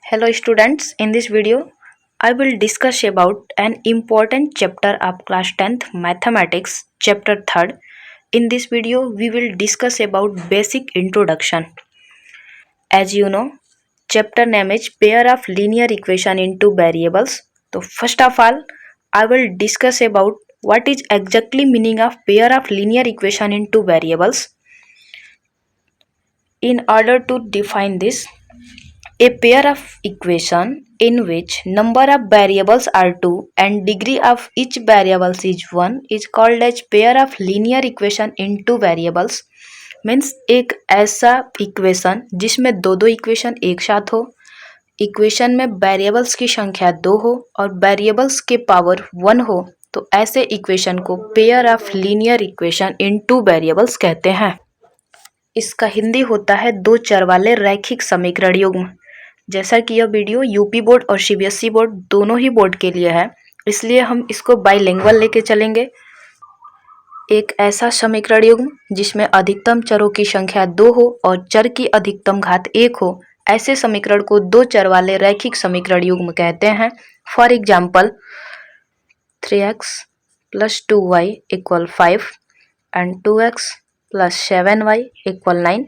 Hello students, in this video I will discuss about an important chapter of class 10th mathematics chapter 3rd. In this video we will discuss about basic introduction. As you know, chapter name is pair of linear equation in two variables. So first of all I will discuss about what is exactly meaning of pair of linear equation in two variables. In order to define this, a pair of equation in which number of variables are 2 and degree of each variables is 1 is called as pair of linear equation in two variables. Means एक ऐसा equation जिसमें दो equation एक साथ हो, equation में variables की संख्या 2 हो और वेरिएबल्स के पावर 1 हो, तो ऐसे इक्वेशन को pair of linear equation in two variables कहते हैं। इसका हिंदी होता है दो चर वाले रैखिक समीकरण युग्म। जैसा कि यह वीडियो यूपी बोर्ड और सीबीएसई बोर्ड दोनों ही बोर्ड के लिए है, इसलिए हम इसको बाइलिंगुअल लेके चलेंगे। एक ऐसा समीकरण युग्म जिसमें अधिकतम चरों की संख्या 2 हो और चर की अधिकतम घात 1 हो, ऐसे समीकरण को दो चर वाले रैखिक समीकरण युग्म कहते हैं। For example 3x + 2y = 5 and 2x + 7y = 9।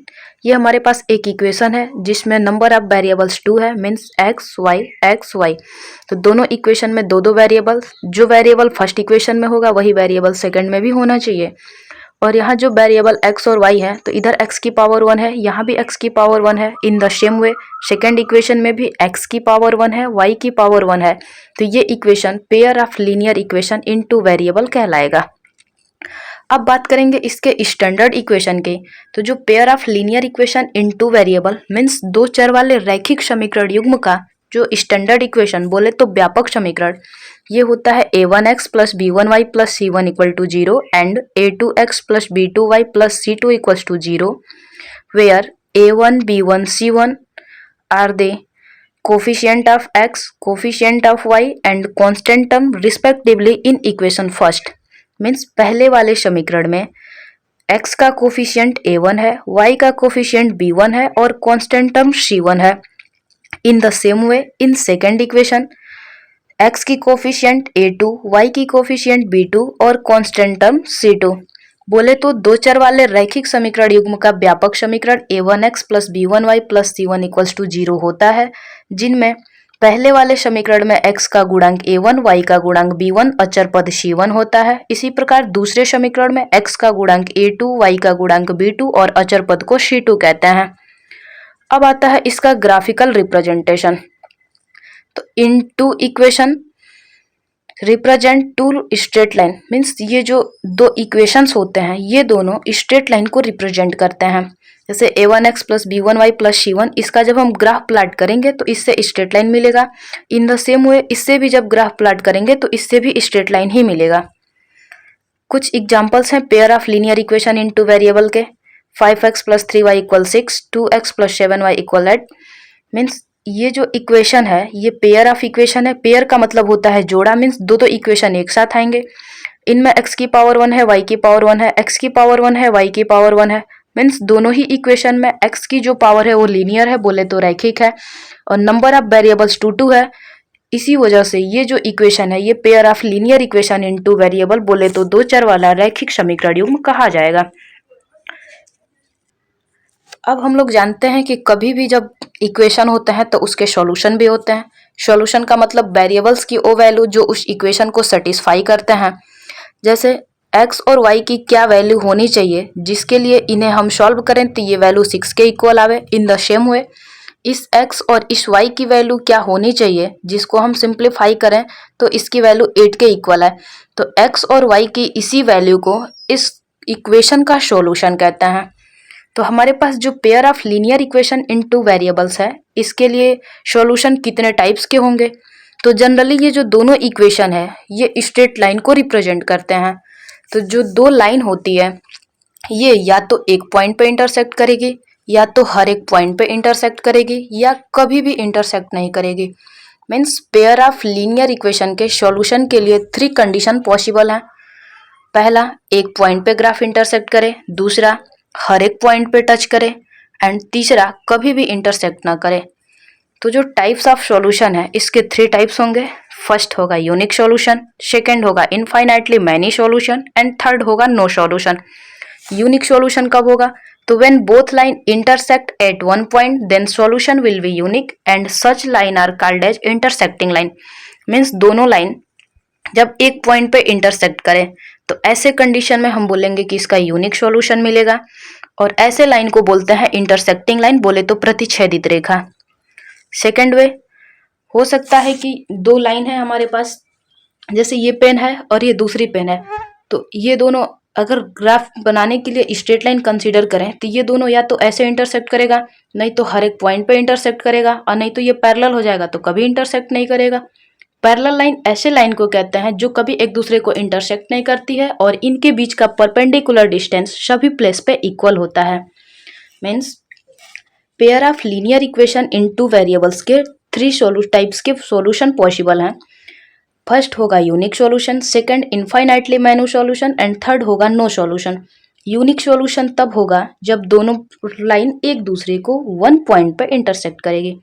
ये हमारे पास एक इक्वेशन है जिसमें नंबर ऑफ वेरिएबल्स 2 है, मीन्स x y। तो दोनों इक्वेशन में दो वेरिएबल, जो वेरिएबल फर्स्ट इक्वेशन में होगा वही वेरिएबल सेकंड में भी होना चाहिए। और यहाँ जो वेरिएबल x और y है, तो इधर x की पावर 1 है, यहाँ भी x की पावर 1 है। In the same way second equation में भी x की पावर 1 है, y की पावर 1 है। तो ये equation pair of linear equation in two variable कहलाएगा। अब बात करेंगे इसके स्टैंडर्ड इक्वेशन के। तो जो pair of linear equation in two variable means दो चर वाले रैखिक समीकरण युग्म का जो स्टैंडर्ड इक्वेशन बोले तो व्यापक समीकरण, ये होता है a1x + b1y + c1 = 0 and a2x + b2y + c2 = 0, where a1 b1 c1 are the coefficient of x, coefficient of y and constant term respectively in equation first. Means पहले वाले समीकरण में x का कोफिशिएंट a1 है, y का coefficient b1 है और constant term c1 है। In the same way in second equation x की कोफिशिएंट a2, y की कोफिशिएंट b2 और कांस्टेंट टर्म c2। बोले तो दो चर वाले रैखिक समीकरण युग्म का व्यापक समीकरण a1x + b1y + c1 = 0 होता है, जिनमें पहले वाले समीकरण में x का गुणांक a1, y का गुणांक b1, अचर पद c1 होता है। इसी प्रकार दूसरे समीकरण में x का गुणांक a2, y का गुणांक b2 और अचर पद को c2 कहते हैं। अब आता है इसका ग्राफिकल रिप्रेजेंटेशन। तो in two equation represent two straight line, means ये जो दो इक्वेशंस होते हैं ये दोनों स्ट्रेट लाइन को रिप्रेजेंट करते हैं। जैसे a1x + b1y + c1, इसका जब हम ग्राफ प्लॉट करेंगे तो इससे स्ट्रेट लाइन मिलेगा। इन द सेम वे इससे भी जब ग्राफ प्लॉट करेंगे तो इससे भी स्ट्रेट लाइन ही मिलेगा। कुछ एग्जांपल्स हैं pair of linear equation in two variable के। 5x + 3y = 6, 2x + 7y = 8। Means ये जो इक्वेशन है ये पेयर ऑफ इक्वेशन है। पेयर का मतलब होता है जोड़ा, मीन्स दो इक्वेशन एक साथ आएंगे। इनमें x की पावर 1 है, y की पावर 1 है, x की पावर 1 है, y की पावर 1 है। मीन्स दोनों ही इक्वेशन में x की जो पावर है वो लीनियर है, बोले तो रैखिक है, और नंबर ऑफ वेरिएबल्स 2 है। इसी वजह से ये जो इक्वेशन है ये pair of linear equation in two variable, बोले तो दो चर वाला रैखिक समीकरण युग्म कहा जाएगा। अब हम लोग जानते हैं कि कभी भी जब इक्वेशन होते हैं तो उसके सॉल्यूशन भी होते हैं। सॉल्यूशन का मतलब वेरिएबल्स की वो वैल्यू जो उस इक्वेशन को सेटिस्फाई करते हैं। जैसे x और y की क्या वैल्यू होनी चाहिए जिसके लिए इन्हें हम सॉल्व करें तो ये वैल्यू 6 के इक्वल आवे। इन द सेम वे इस x और इस y की वैल्यू क्या होनी चाहिए जिसको हम सिंप्लीफाई करें तो इसकी वैल्यू 8 के इक्वल है। तो x और y की इसी वैल्यू को इस इक्वेशन का सॉल्यूशन कहते हैं। तो हमारे पास जो pair of linear equation in two variables है इसके लिए सॉल्यूशन कितने टाइप्स के होंगे। तो जनरली ये जो दोनों इक्वेशन है ये स्ट्रेट लाइन को रिप्रेजेंट करते हैं। तो जो दो लाइन होती है ये या तो एक पॉइंट पे इंटरसेक्ट करेगी, या तो हर एक पॉइंट पे इंटरसेक्ट करेगी, या कभी भी इंटरसेक्ट नहीं करेगी। Means pair of linear equation के सॉल्यूशन के लिए 3 कंडीशन पॉसिबल हैं। पहला, एक पॉइंट पे ग्राफ इंटरसेक्ट करे, दूसरा हर एक पॉइंट पे टच करे, एंड तीसरा कभी भी इंटरसेक्ट ना करे। तो जो टाइप्स ऑफ सॉल्यूशन है इसके 3 टाइप्स होंगे। फर्स्ट होगा यूनिक सॉल्यूशन, सेकंड होगा infinitely many solution and third होगा नो सॉल्यूशन। यूनिक सॉल्यूशन कब होगा? तो when both line intersect at one point then solution will be unique and such line are called as intersecting line. Means दोनों line जब एक point पे intersect करें तो ऐसे कंडीशन में हम बोलेंगे कि इसका यूनिक सॉल्यूशन मिलेगा, और ऐसे लाइन को बोलते हैं इंटरसेक्टिंग लाइन, बोले तो प्रतिच्छेदित रेखा। सेकेंड वे हो सकता है कि दो लाइन है हमारे पास, जैसे ये पेन है और ये दूसरी पेन है, तो ये दोनों अगर ग्राफ बनाने के लिए स्ट्रेट लाइन कंसीडर करें तो ये दोनों या तो ऐसे इंटरसेक्ट करेगा, नहीं तो हर एक पॉइंट पे इंटरसेक्ट करेगा, और नहीं तो ये पैरेलल हो जाएगा तो कभी इंटरसेक्ट नहीं करेगा। पैरेलल लाइन ऐसे लाइन को कहते हैं जो कभी एक दूसरे को इंटरसेक्ट नहीं करती है और इनके बीच का परपेंडिकुलर डिस्टेंस सभी प्लेस पे इक्वल होता है। Means pair of linear equation in 2 variables के 3 टाइप्स के सॉल्यूशन पॉसिबल हैं। फर्स्ट होगा unique solution, second infinitely many solution and third होगा नो सॉल्यूशन। यूनिक सॉल्यूशन तब होगा जब दोनों लाइन एक दूसरे को वन पॉइंट पर इंटरसेक्ट करेगी।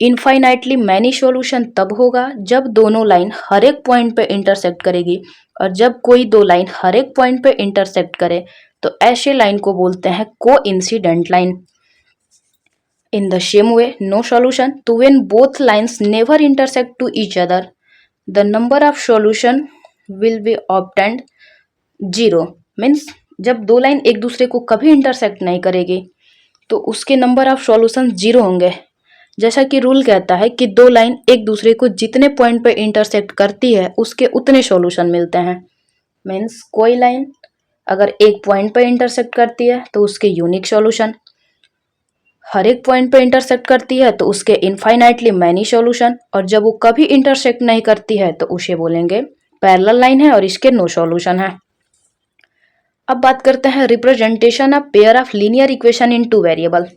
इनफाइनाइटली मैनी सॉल्यूशन तब होगा जब दोनों लाइन हर एक पॉइंट पे इंटरसेक्ट करेगी, और जब कोई दो लाइन हर एक पॉइंट पे इंटरसेक्ट करे तो ऐसे लाइन को बोलते हैं coincident line. In the same way, no solution, to when both lines never intersect to each other, the number of solution will be obtained 0. Means जब दो लाइन एक दूसरे को कभी इंटरसेक्ट नहीं करेगी तो उसके नंबर ऑफ सॉल्यूशन 0 होंगे। जैसा कि रूल कहता है कि दो लाइन एक दूसरे को जितने पॉइंट पे इंटरसेक्ट करती है उसके उतने सॉल्यूशन मिलते हैं। मीन्स कोई लाइन अगर एक पॉइंट पे इंटरसेक्ट करती है तो उसके यूनिक सॉल्यूशन, हर एक पॉइंट पे इंटरसेक्ट करती है तो उसके इनफाइनाइटली मैनी सॉल्यूशन, और जब वो कभी इंटरसेक्ट नहीं करती है तो उसे बोलेंगे पैरेलल लाइन है और इसके नो सॉल्यूशन है। अब बात करते हैं representation of pair of linear equation in 2 variable.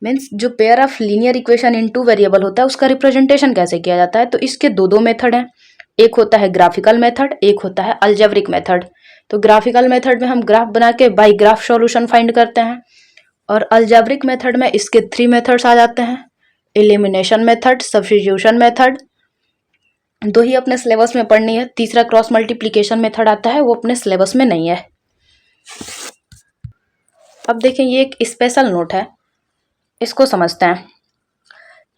Means जो pair of linear equation in 2 variable होता है उसका रिप्रेजेंटेशन कैसे किया जाता है। तो इसके दो मेथड हैं, एक होता है ग्राफिकल मेथड, एक होता है अलजेब्रिक मेथड। तो ग्राफिकल मेथड में हम ग्राफ बना के बाई ग्राफ सॉल्यूशन फाइंड करते हैं, और अलजेब्रिक मेथड में इसके 3 मेथड्स आ जाते हैं, एलिमिनेशन मेथड, सब्स्टिट्यूशन मेथड, 2 ही अपने सिलेबस में पढ़नी है, तीसरा क्रॉस मल्टीप्लिकेशन मेथड आता है वो अपने सिलेबस में नहीं है। अब देखें ये एक स्पेशल नोट है, इसको समझते हैं।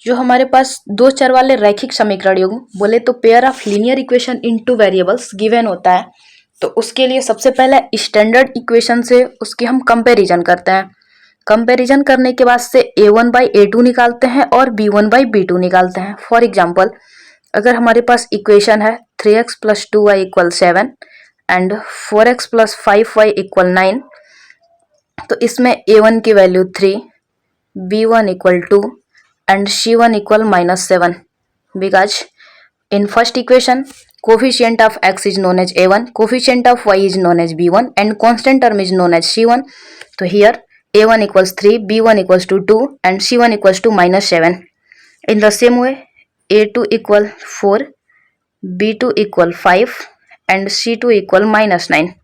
जो हमारे पास 2 चर वाले रैखिक समीकरण युग्म बोले तो pair of linear equation in 2 variables given होता है, तो उसके लिए सबसे पहले स्टैंडर्ड इक्वेशन से उसकी हम कंपेरिजन करते हैं। कंपैरिजन करने के बाद से a1 बाई a2 निकालते हैं और b1 बाई b2 निकालते हैं। फॉर एग्जांपल अगर हमारे पास इक्वेशन है 3x plus 2y equal 7 and 4x plus 5y equal 9, तो इसमें a1 की value 3, b1 equal 2 and c1 equal -7, because in first equation coefficient of x is known as a1, coefficient of y is known as b1 and constant term is known as c1. तो here a1 equals 3, b1 equals to 2 and c1 equals to -7. In the same way a2 equal 4, b2 equal 5 and c2 equal -9.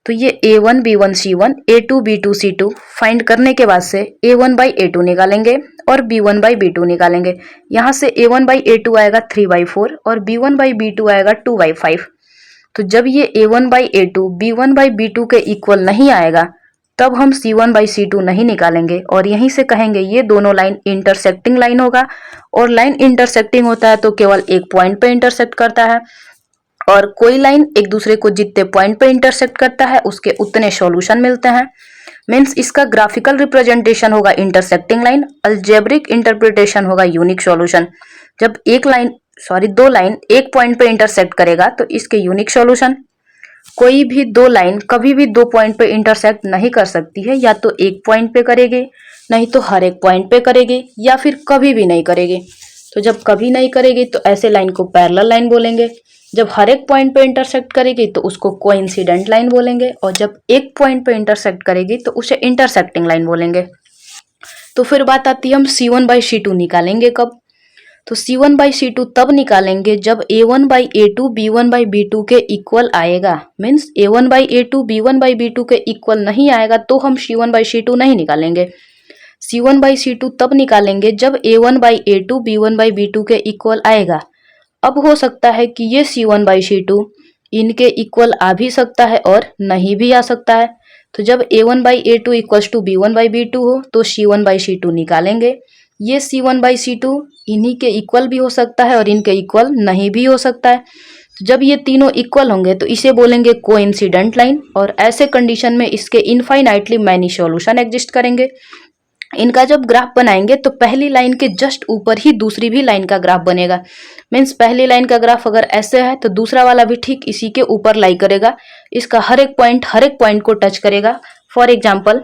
तो ये a1 b1 c1 a2 b2 c2 find करने के बाद से a1 by a2 निकालेंगे और b1 by b2 निकालेंगे। यहाँ से a1 बाई a2 आएगा 3/4 और b1 बाई b2 आएगा 2/5। तो जब ये a1 by a2 b1 by b2 के इक्वल नहीं आएगा तब हम c1 बाई c2 नहीं निकालेंगे, और यहीं से कहेंगे ये दोनों लाइन इंटरसेक्टिंग लाइन होगा। और लाइन इंटरसेक्टिंग होता है तो केवल एक पॉइंट पे इंटरसेक्ट करता है, और कोई लाइन एक दूसरे को जितने पॉइंट पे इंटरसेक्ट करता है उसके उतने सॉल्यूशन मिलते हैं। मीन्स इसका ग्राफिकल रिप्रेजेंटेशन होगा इंटरसेक्टिंग लाइन, अलजेब्रिक इंटरप्रिटेशन होगा यूनिक सॉल्यूशन। जब दो लाइन एक पॉइंट पे इंटरसेक्ट करेगा तो इसके यूनिक सॉल्यूशन। कोई भी दो लाइन कभी भी 2 पॉइंट पे इंटरसेक्ट नहीं कर सकती है, या तो एक पॉइंट पे करेगी, नहीं तो हर एक पॉइंट पे करेगी, या फिर कभी भी नहीं करेगी। तो जब कभी नहीं करेगी तो ऐसे लाइन को पैरेलल लाइन बोलेंगे, जब हर एक पॉइंट पे इंटरसेक्ट करेगी तो उसको कोइंसिडेंट लाइन बोलेंगे, और जब एक पॉइंट पे इंटरसेक्ट करेगी तो उसे इंटरसेक्टिंग लाइन बोलेंगे। तो फिर बात आती है हम c1 बाई c2 निकालेंगे कब। तो c1 बाई c2 तब निकालेंगे जब a1 by a2 b1 by b2 के इक्वल आएगा। Means a1 by a2 b1 by b2 के इक्वल नहीं आएगा तो हम c1 बाई c2 नहीं निकालेंगे। C1/C2 तब निकालेंगे जब A1/A2 B1/B2 के इक्वल आएगा। अब हो सकता है कि ये C1/C2 इनके इक्वल आ भी सकता है और नहीं भी आ सकता है। तो जब A1/A2 इक्वल्स टू B1/B2 हो तो C1/C2 निकालेंगे। ये C1/C2 इन्हीं के इक्वल भी हो सकता है और इनके इक्वल नहीं भी हो सकता है। तो जब ये तीनों इक्वल होंगे तो इसे बोलेंगे कोइंसिडेंट लाइन, और ऐसे कंडीशन में इसके इनफाइनाइटली मैनी सॉल्यूशन एग्जिस्ट करेंगे। इनका जब ग्राफ बनाएंगे तो पहली लाइन के जस्ट ऊपर ही दूसरी भी लाइन का ग्राफ बनेगा। मीन्स पहली लाइन का ग्राफ अगर ऐसे है तो दूसरा वाला भी ठीक इसी के ऊपर लाई करेगा। इसका हर एक पॉइंट को टच करेगा। फॉर एग्जाम्पल,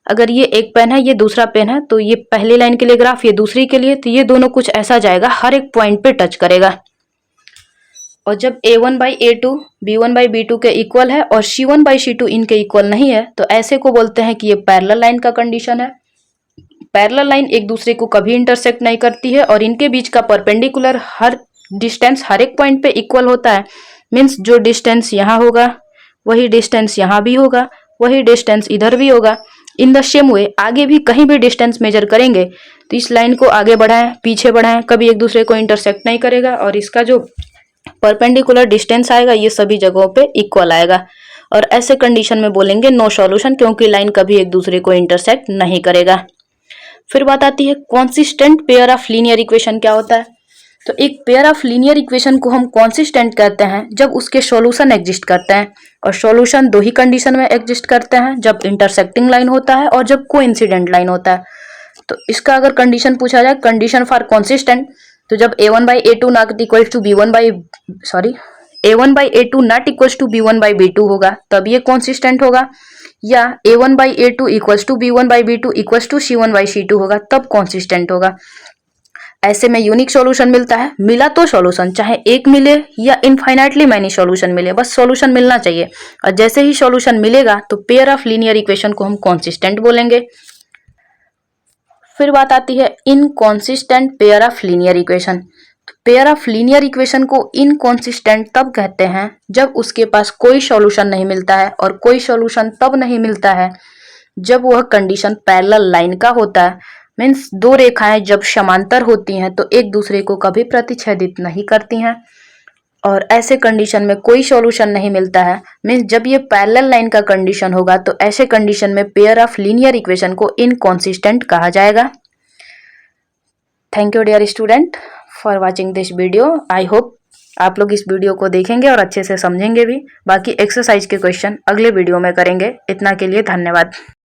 अगर ये एक पेन है, ये दूसरा पेन है, तो ये पहली लाइन के लिए ग्राफ, ये दूसरी के लिए, तो ये दोनों कुछ ऐसा जाएगा, हर एक पॉइंट पे टच करेगा। और जब A1/A2 B1/B2 के इक्वल है और C1/C2 इनके इक्वल नहीं है तो ऐसे को बोलते हैं कि ये पैरेलल लाइन का कंडीशन है। पैरेलल लाइन एक दूसरे को कभी इंटरसेक्ट नहीं करती है और इनके बीच का परपेंडिकुलर हर डिस्टेंस हर एक पॉइंट पे इक्वल होता है। मीन्स जो डिस्टेंस यहाँ होगा वही डिस्टेंस यहाँ भी होगा, वही डिस्टेंस इधर भी होगा। इन द सेम वे आगे भी कहीं भी डिस्टेंस मेजर करेंगे तो इस लाइन को आगे बढ़ाएं पीछे बढ़ाएं कभी एक दूसरे को इंटरसेक्ट नहीं करेगा और इसका जो परपेंडिकुलर डिस्टेंस आएगा ये सभी जगहों पे इक्वल आएगा। और ऐसे कंडीशन में बोलेंगे नो सॉल्यूशन, क्योंकि लाइन कभी एक दूसरे को इंटरसेक्ट नहीं करेगा। फिर बात आती है consistent pair of linear equation क्या होता है। तो एक पेयर ऑफ लीनियर इक्वेशन को हम कॉन्सिस्टेंट कहते हैं जब उसके सॉल्यूशन एग्जिस्ट करते हैं, और सॉल्यूशन दो ही कंडीशन में एग्जिस्ट करते हैं, जब इंटरसेक्टिंग लाइन होता है और जब कोइंसिडेंट लाइन होता है। तो इसका अगर कंडीशन पूछा जाए, कंडीशन फॉर कॉन्सिस्टेंट, तो जब A1/A2 not equals to A1/A2 not equals to B1/B2 होगा तब ये कॉन्सिस्टेंट होगा, या A1/A2 equals to B1/B2 equals to C1/C2 होगा तब कॉन्सिस्टेंट होगा। ऐसे में यूनिक सॉल्यूशन मिलता है। मिला तो सॉल्यूशन चाहे एक मिले या इनफाइनाइटली मैनी सॉल्यूशन मिले, बस सॉल्यूशन मिलना चाहिए। और जैसे ही सॉल्यूशन मिलेगा तो पेयर ऑफ लीनियर इक्वेशन को हम कॉन्सिस्टेंट बोलेंगे। फिर बात आती है inconsistent pair of linear equation. Pair of linear equation को इनकॉन्सिस्टेंट तब कहते हैं जब उसके पास कोई सॉल्यूशन नहीं मिलता है, और कोई सॉल्यूशन तब नहीं मिलता है जब वह कंडीशन पैरेलल लाइन का होता है। मीन्स दो रेखाएं जब समांतर होती हैं तो एक दूसरे को कभी प्रतिच्छेदित नहीं करती हैं, और ऐसे कंडीशन में कोई सॉल्यूशन नहीं मिलता है। मीन्स जब ये पैरेलल लाइन का कंडीशन होगा तो ऐसे कंडीशन में पेयर ऑफ लीनियर इक्वेशन को इनकॉन्सिस्टेंट कहा जाएगा। Thank you dear student for watching this video. I hope आप लोग इस वीडियो को देखेंगे और अच्छे से समझेंगे भी। बाकी एक्सरसाइज के क्वेश्चन अगले वीडियो में करेंगे। इतना के लिए धन्यवाद।